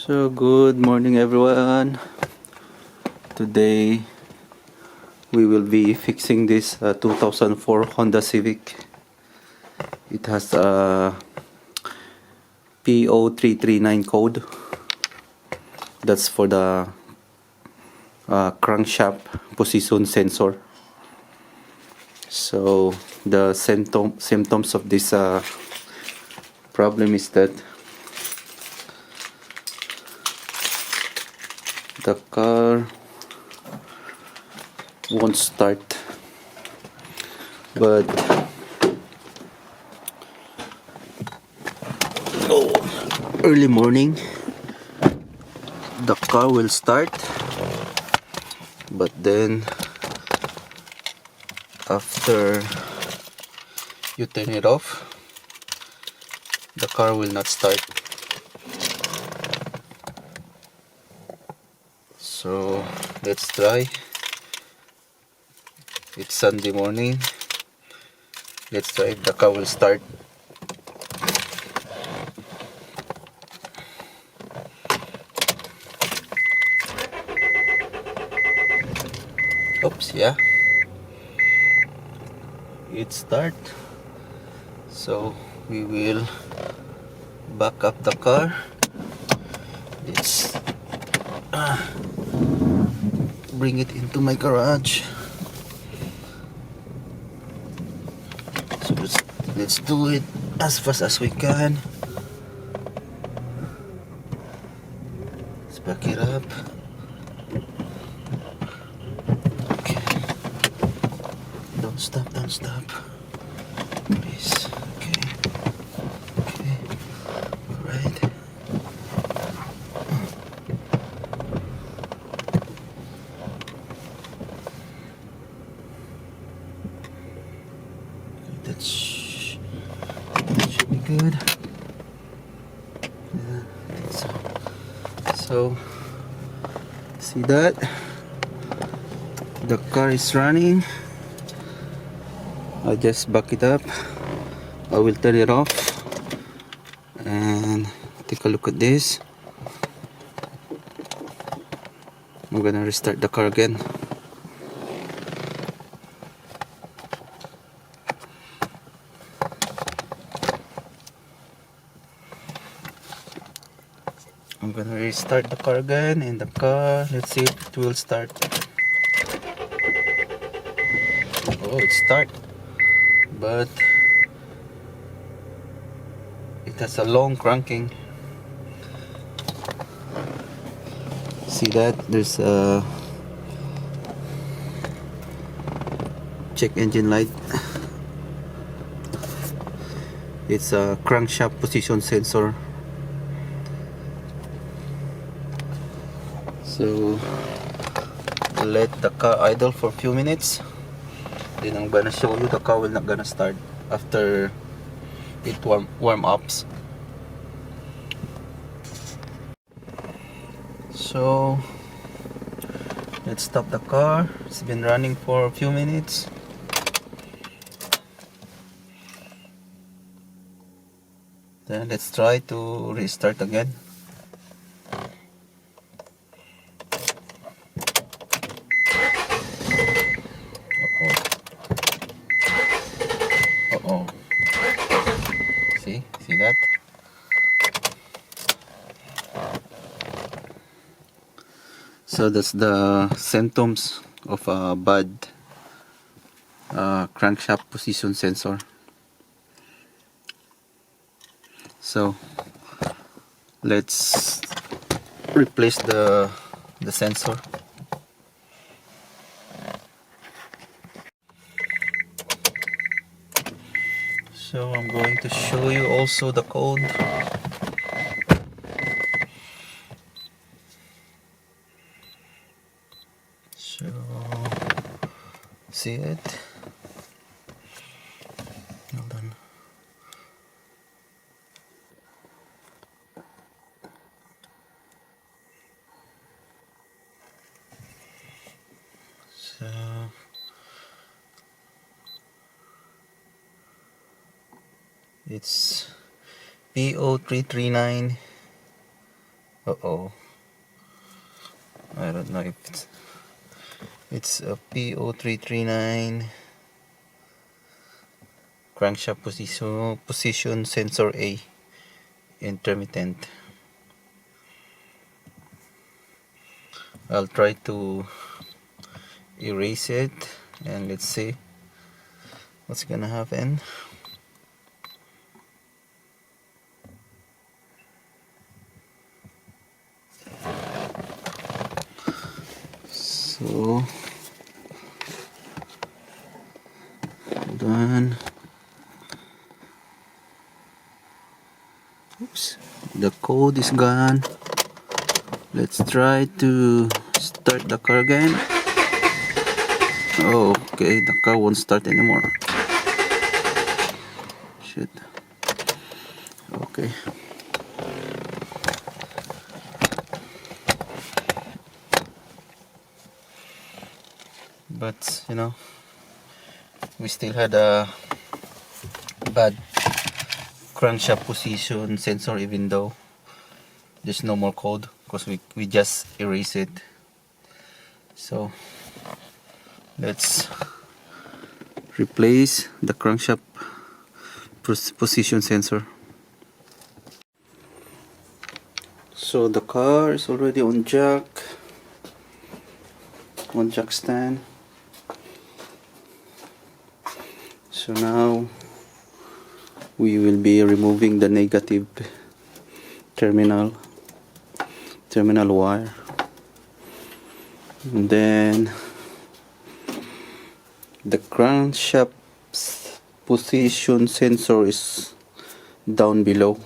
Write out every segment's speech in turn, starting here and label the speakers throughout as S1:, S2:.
S1: So good morning everyone. Today we will be fixing this 2004 Honda Civic. It has a P0339 code. That's for the crankshaft position sensor. So the symptoms of this problem is that the car won't start, but early morning the car will start, but then after you turn it off, the car will not start. So let's try. It's Sunday morning. Let's try if the car will start. Oops, yeah. It start. So we will back up the car. Let's bring it into my garage. So let's do it as fast as we can. Let's back it up. Okay. Don't stop. Please. Okay. Alright. That should be good. Yeah, I think so. So, see that? The car is running. I just back it up. I will turn it off and take a look at this. I'm gonna restart the car again. I'm gonna restart the car again, and the car, let's see if it will start. Oh, it start, but it has a long cranking. See that? There's a check engine light. It's a crankshaft position sensor. So let the car idle for a few minutes, then I'm gonna show you the car will not gonna start after it warm ups. So let's stop the car. It's been running for a few minutes. Then let's try to restart again. Uh-oh. See that? So that's the symptoms of a bad crankshaft position sensor. So let's replace the sensor. So I'm going to show you also the code. So see it? Hold on. So it's P0339 Uh-oh. I don't know if it's a P0339 crankshaft position sensor A, intermittent. I'll try to erase it and let's see what's gonna happen. So hold on. Oops, the code is gone. Let's try to start the car again. Oh, okay, the car won't start anymore. Shit. Okay. But you know, we still had a bad crankshaft position sensor, even though there's no more code because we just erase it. So let's replace the crankshaft position sensor. So the car is already on jack stand. So now we will be removing the negative terminal wire, and then the crankshaft position sensor is down below.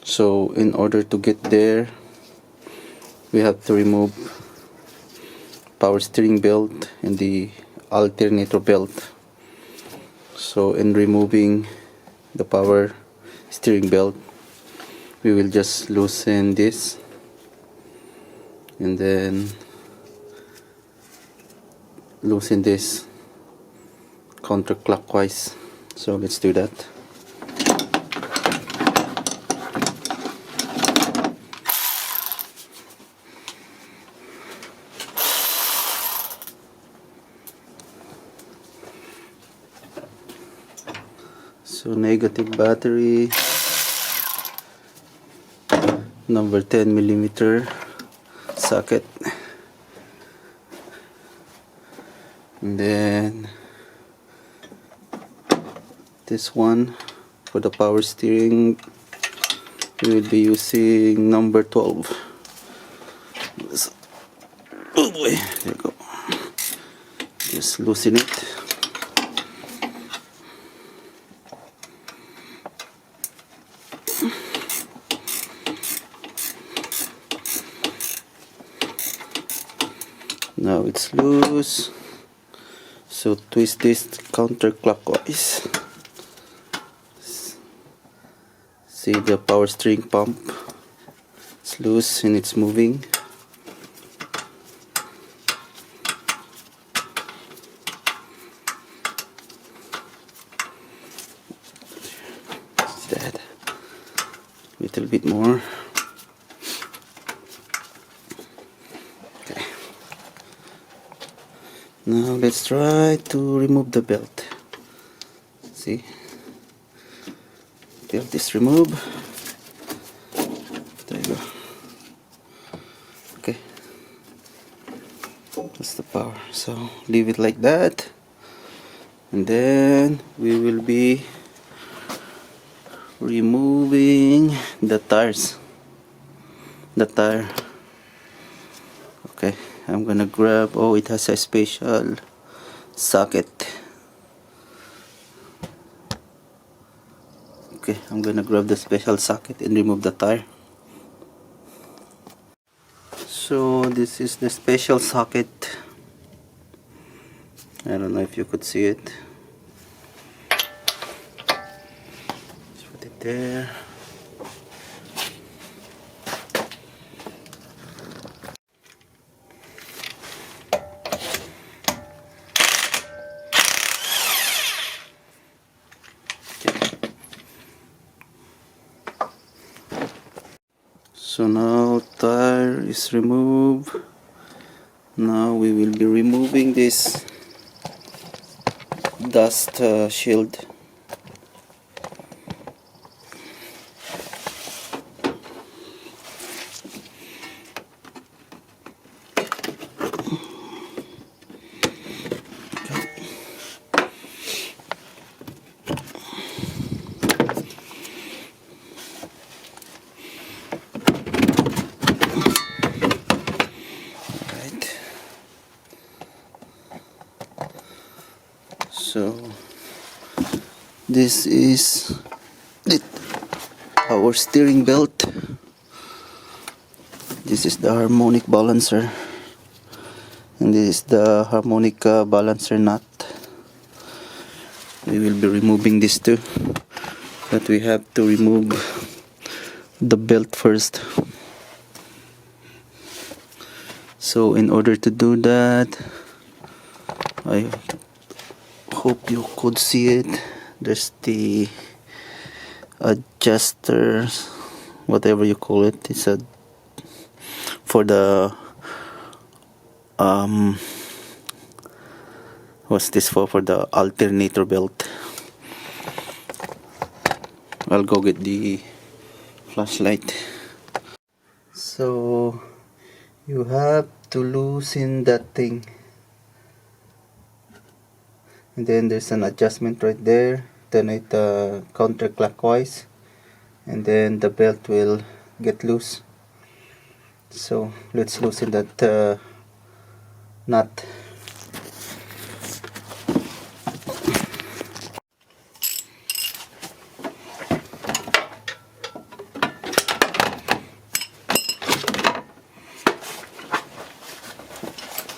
S1: So in order to get there, we have to remove power steering belt and the alternator belt. So in removing the power steering belt, we will just loosen this and then loosen this counterclockwise. So let's do that. So negative battery, number 10mm socket, and then this one for the power steering, we will be using number 12. Oh boy, there you go. Just loosen it. Now it's loose, so twist this counterclockwise. See the power steering pump, it's loose and it's moving. It's dead. Little bit more. Now let's try to remove the belt. See, belt is removed. There you go. Okay, that's the power. So leave it like that, and then we will be removing the tires. The tire. Okay, I'm gonna grab, oh, it has a special socket. Okay, I'm gonna grab the special socket and remove the tire. So this is the special socket. I don't know if you could see it. Just put it there. So now tire is removed. Now we will be removing this dust shield. So this is our steering belt. This is the harmonic balancer, and this is the harmonic balancer nut. We will be removing this too, but we have to remove the belt first. So in order to do that, I hope you could see it. There's the adjuster, whatever you call it. It's a for the what's this for the alternator belt. I'll go get the flashlight. So you have to loosen that thing, and then there's an adjustment right there. Turn it counterclockwise, and then the belt will get loose. So let's loosen that nut.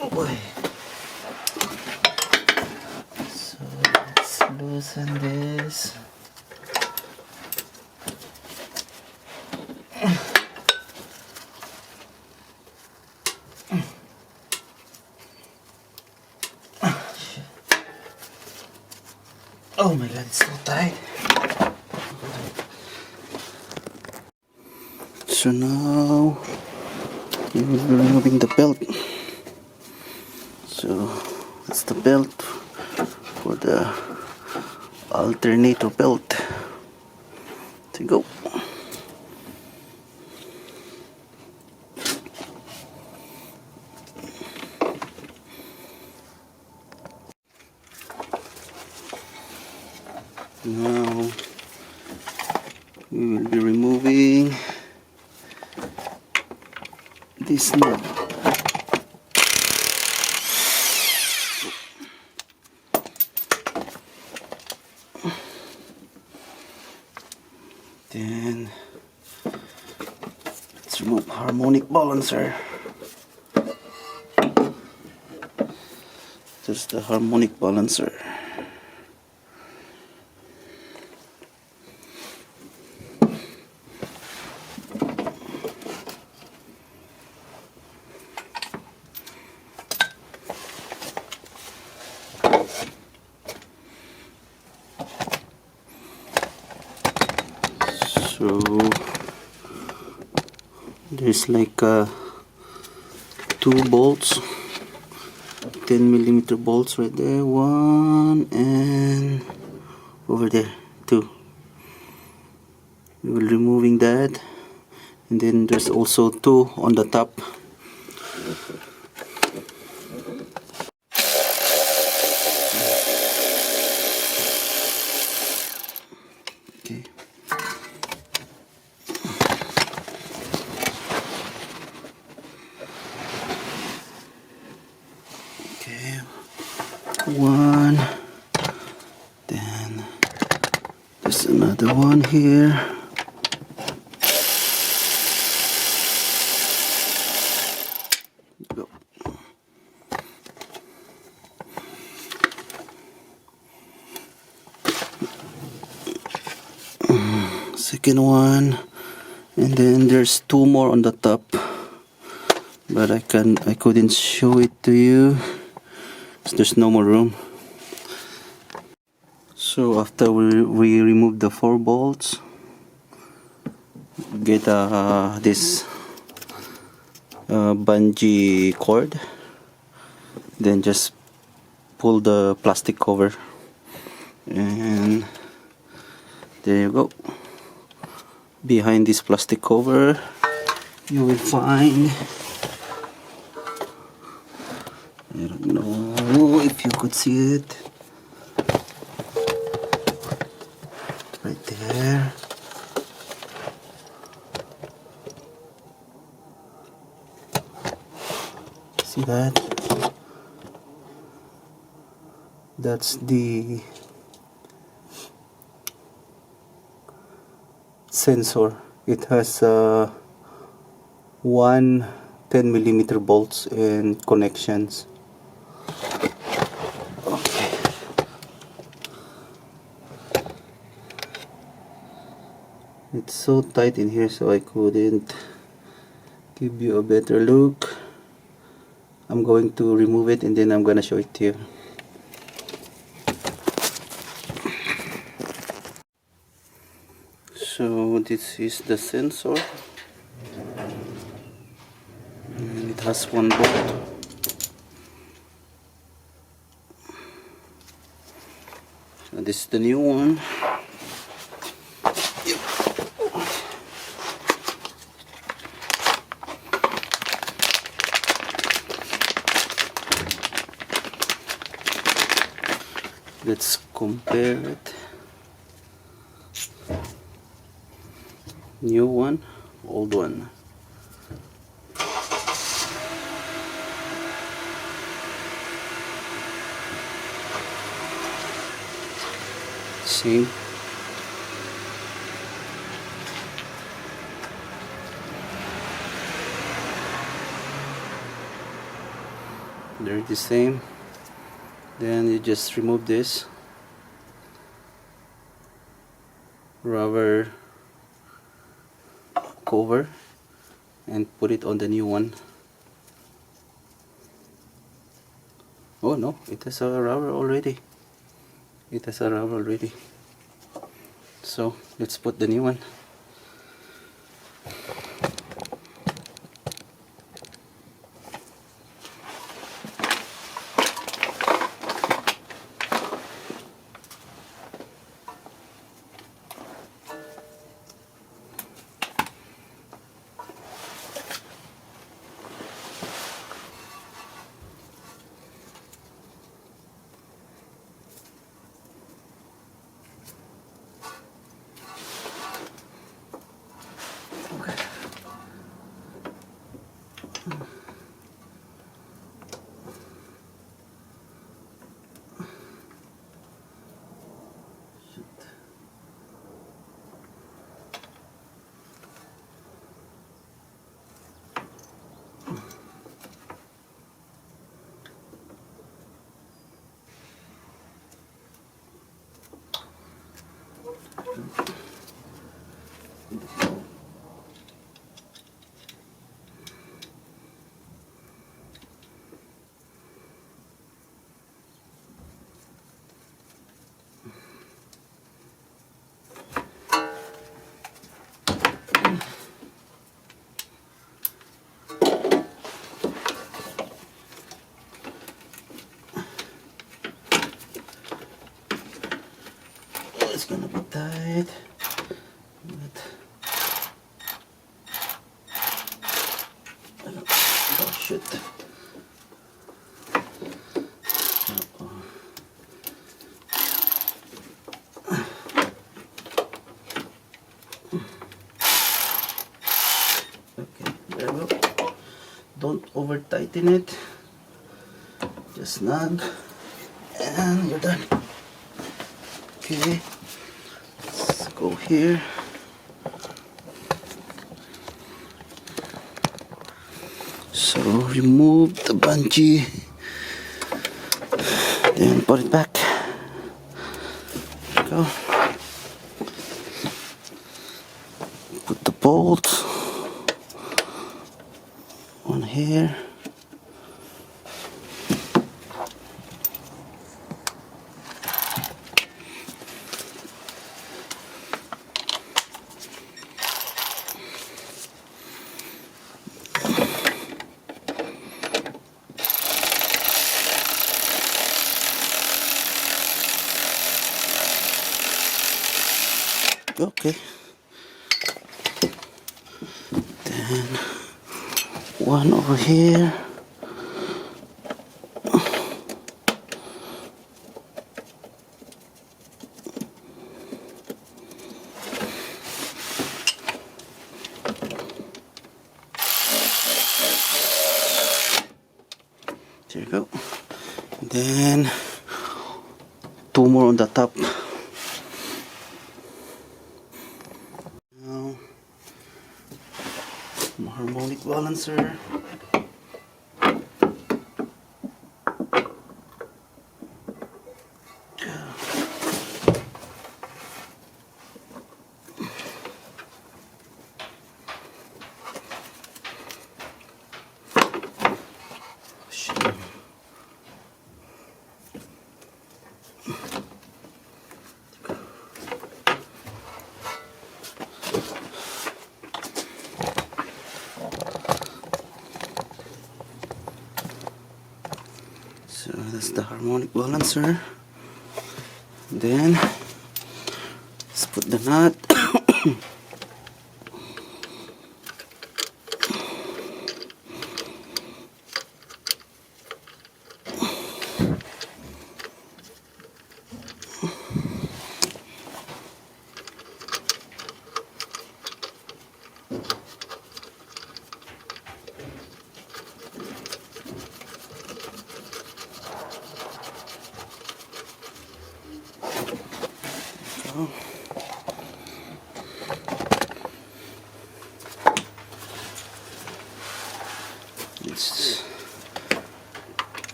S1: Oh boy. So let's loosen this. Oh my god, it's so tight. So now we will be removing the belt. So that's the belt for the alternator belt. To go. Now we will be removing this nut. Then let's remove harmonic balancer. There's the harmonic balancer. So there's like 2 bolts, 10mm bolts right there, 1 and over there 2. We will removing that, and then there's also 2 on the top. Okay. Okay, 1, then there's another one here. Go. Second one, and then there's 2 more on the top, but I couldn't show it to you. There's no more room. So after we remove the 4 bolts, get this bungee cord, then just pull the plastic cover, and there you go. Behind this plastic cover you will find, I don't know if you could see it, right there. See that? That's the sensor. It has one 10mm bolts and connections. Okay. It's so tight in here, so I couldn't give you a better look. I'm going to remove it and then I'm gonna show it to you. So this is the sensor, and it has one bolt. So this is the new one. Let's compare it. New one, old one. Same. They're the same. Then you just remove this rubber cover and put it on the new one. Oh no, it has a rubber already. It has a rubber already. So let's put the new one. It's gonna be tight, but oh shit. Okay, there we go. Don't over tighten it, just snug and you're done. Okay, let's go here. So remove the bungee, then put it back. Go. Put the bolt on here. Okay. Then one over here. There you go. Then two more on the top. Now, harmonic balancer. So that's the harmonic balancer. Then let's put the nut. Oh. It's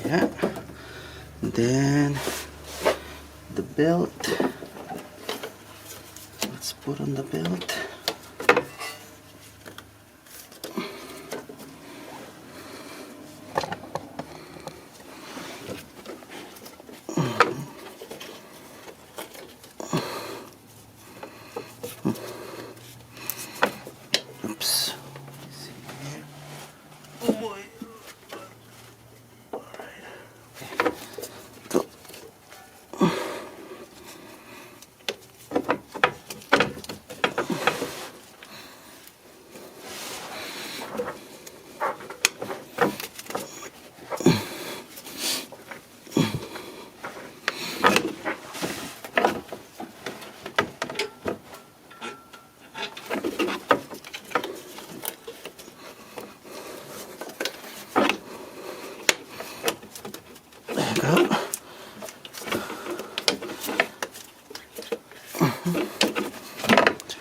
S1: yeah. Then the belt. Let's put on the belt. Oops. Oh boy. Alright. Okay. Go.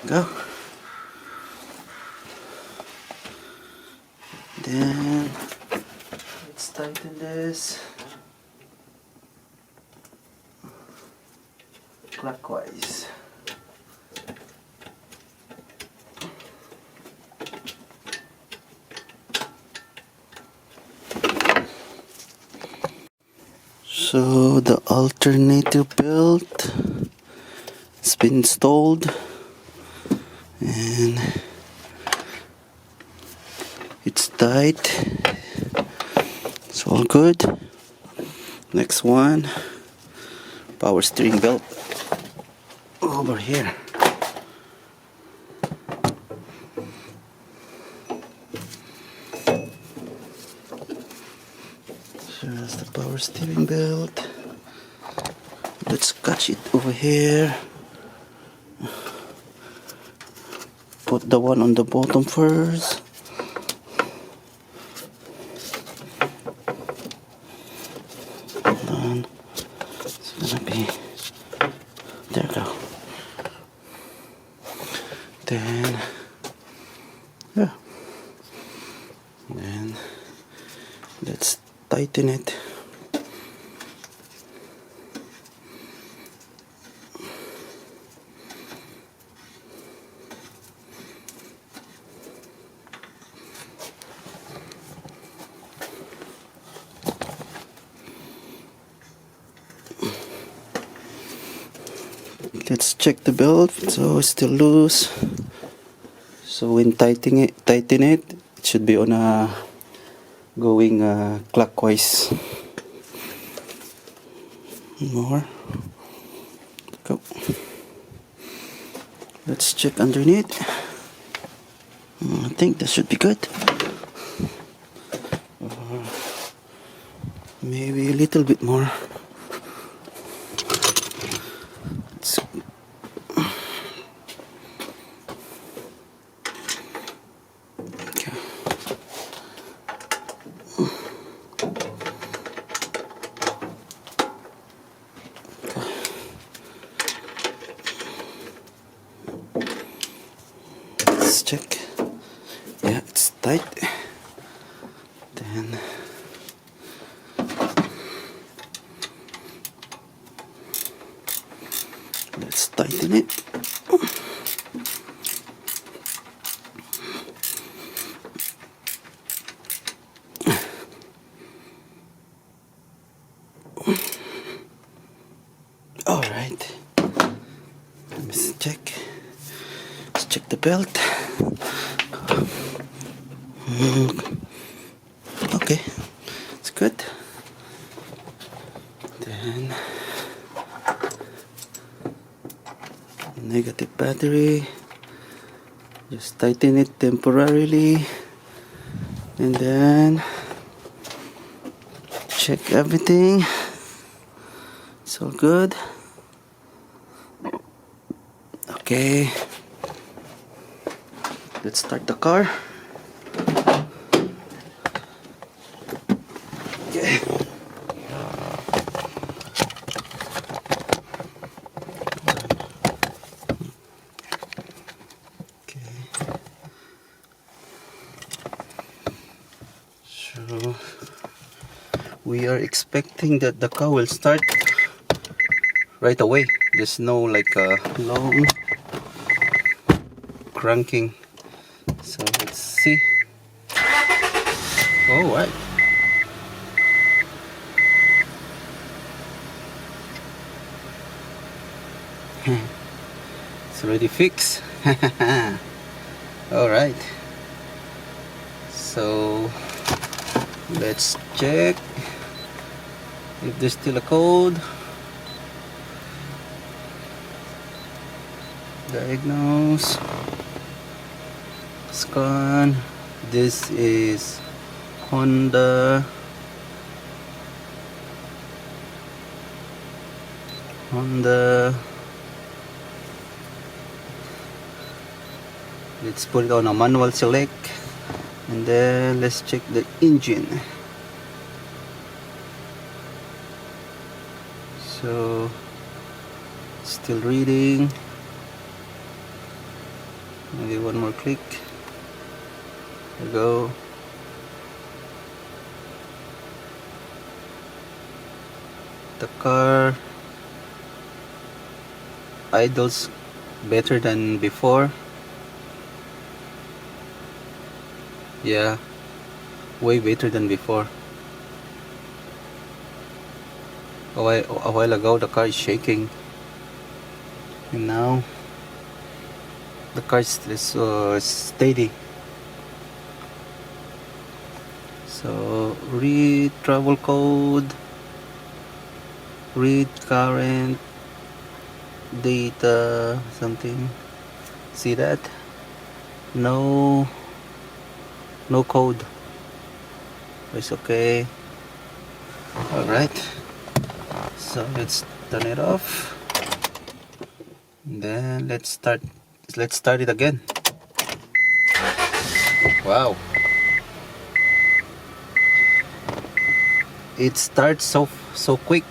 S1: Go. Then let's tighten this clockwise. So the alternator belt has been installed. And it's tight. It's all good. Next one, power steering belt over here. So that's the power steering belt. Let's catch it over here. Put the one on the bottom first. And it's gonna be there. Go. Then yeah. Then let's tighten it. Let's check the belt. So it's still loose. So when tighten it should be on a going clockwise. More. Go. Let's check underneath. I think that should be good. Maybe a little bit more. Let's check. Yeah, it's tight. Then let's tighten it. All right. Let's check. Let's check the belt. Okay, it's good. Then negative battery. Just tighten it temporarily, and then check everything. It's all good. Okay, let's start the car. Okay. So we are expecting that the car will start right away. There's no like a long cranking. So let's see. All right. It's already fixed. All right. So let's check if there's still a code. Diagnose. Scan. This is Honda let's put it on a manual select, and then let's check the engine. So still reading. Maybe one more click. There we go. The car idles better than before. Yeah, way better than before. A while ago the car is shaking, and now the car is steady. So read travel code, read current data, something. See that? No code. It's okay. All right. So let's turn it off. Then let's start it again. Wow. It starts so quick.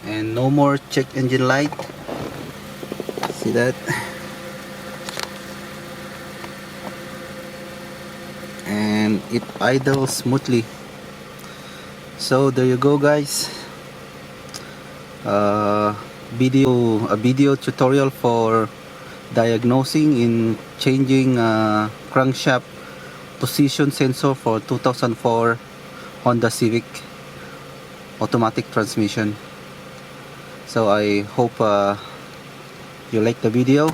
S1: And no more check engine light. See that? And it idles smoothly. So there you go, guys. A video tutorial for diagnosing in changing crankshaft position sensor for 2004 Honda Civic automatic transmission. So I hope you like the video,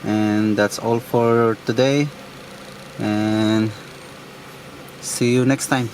S1: and that's all for today, and see you next time.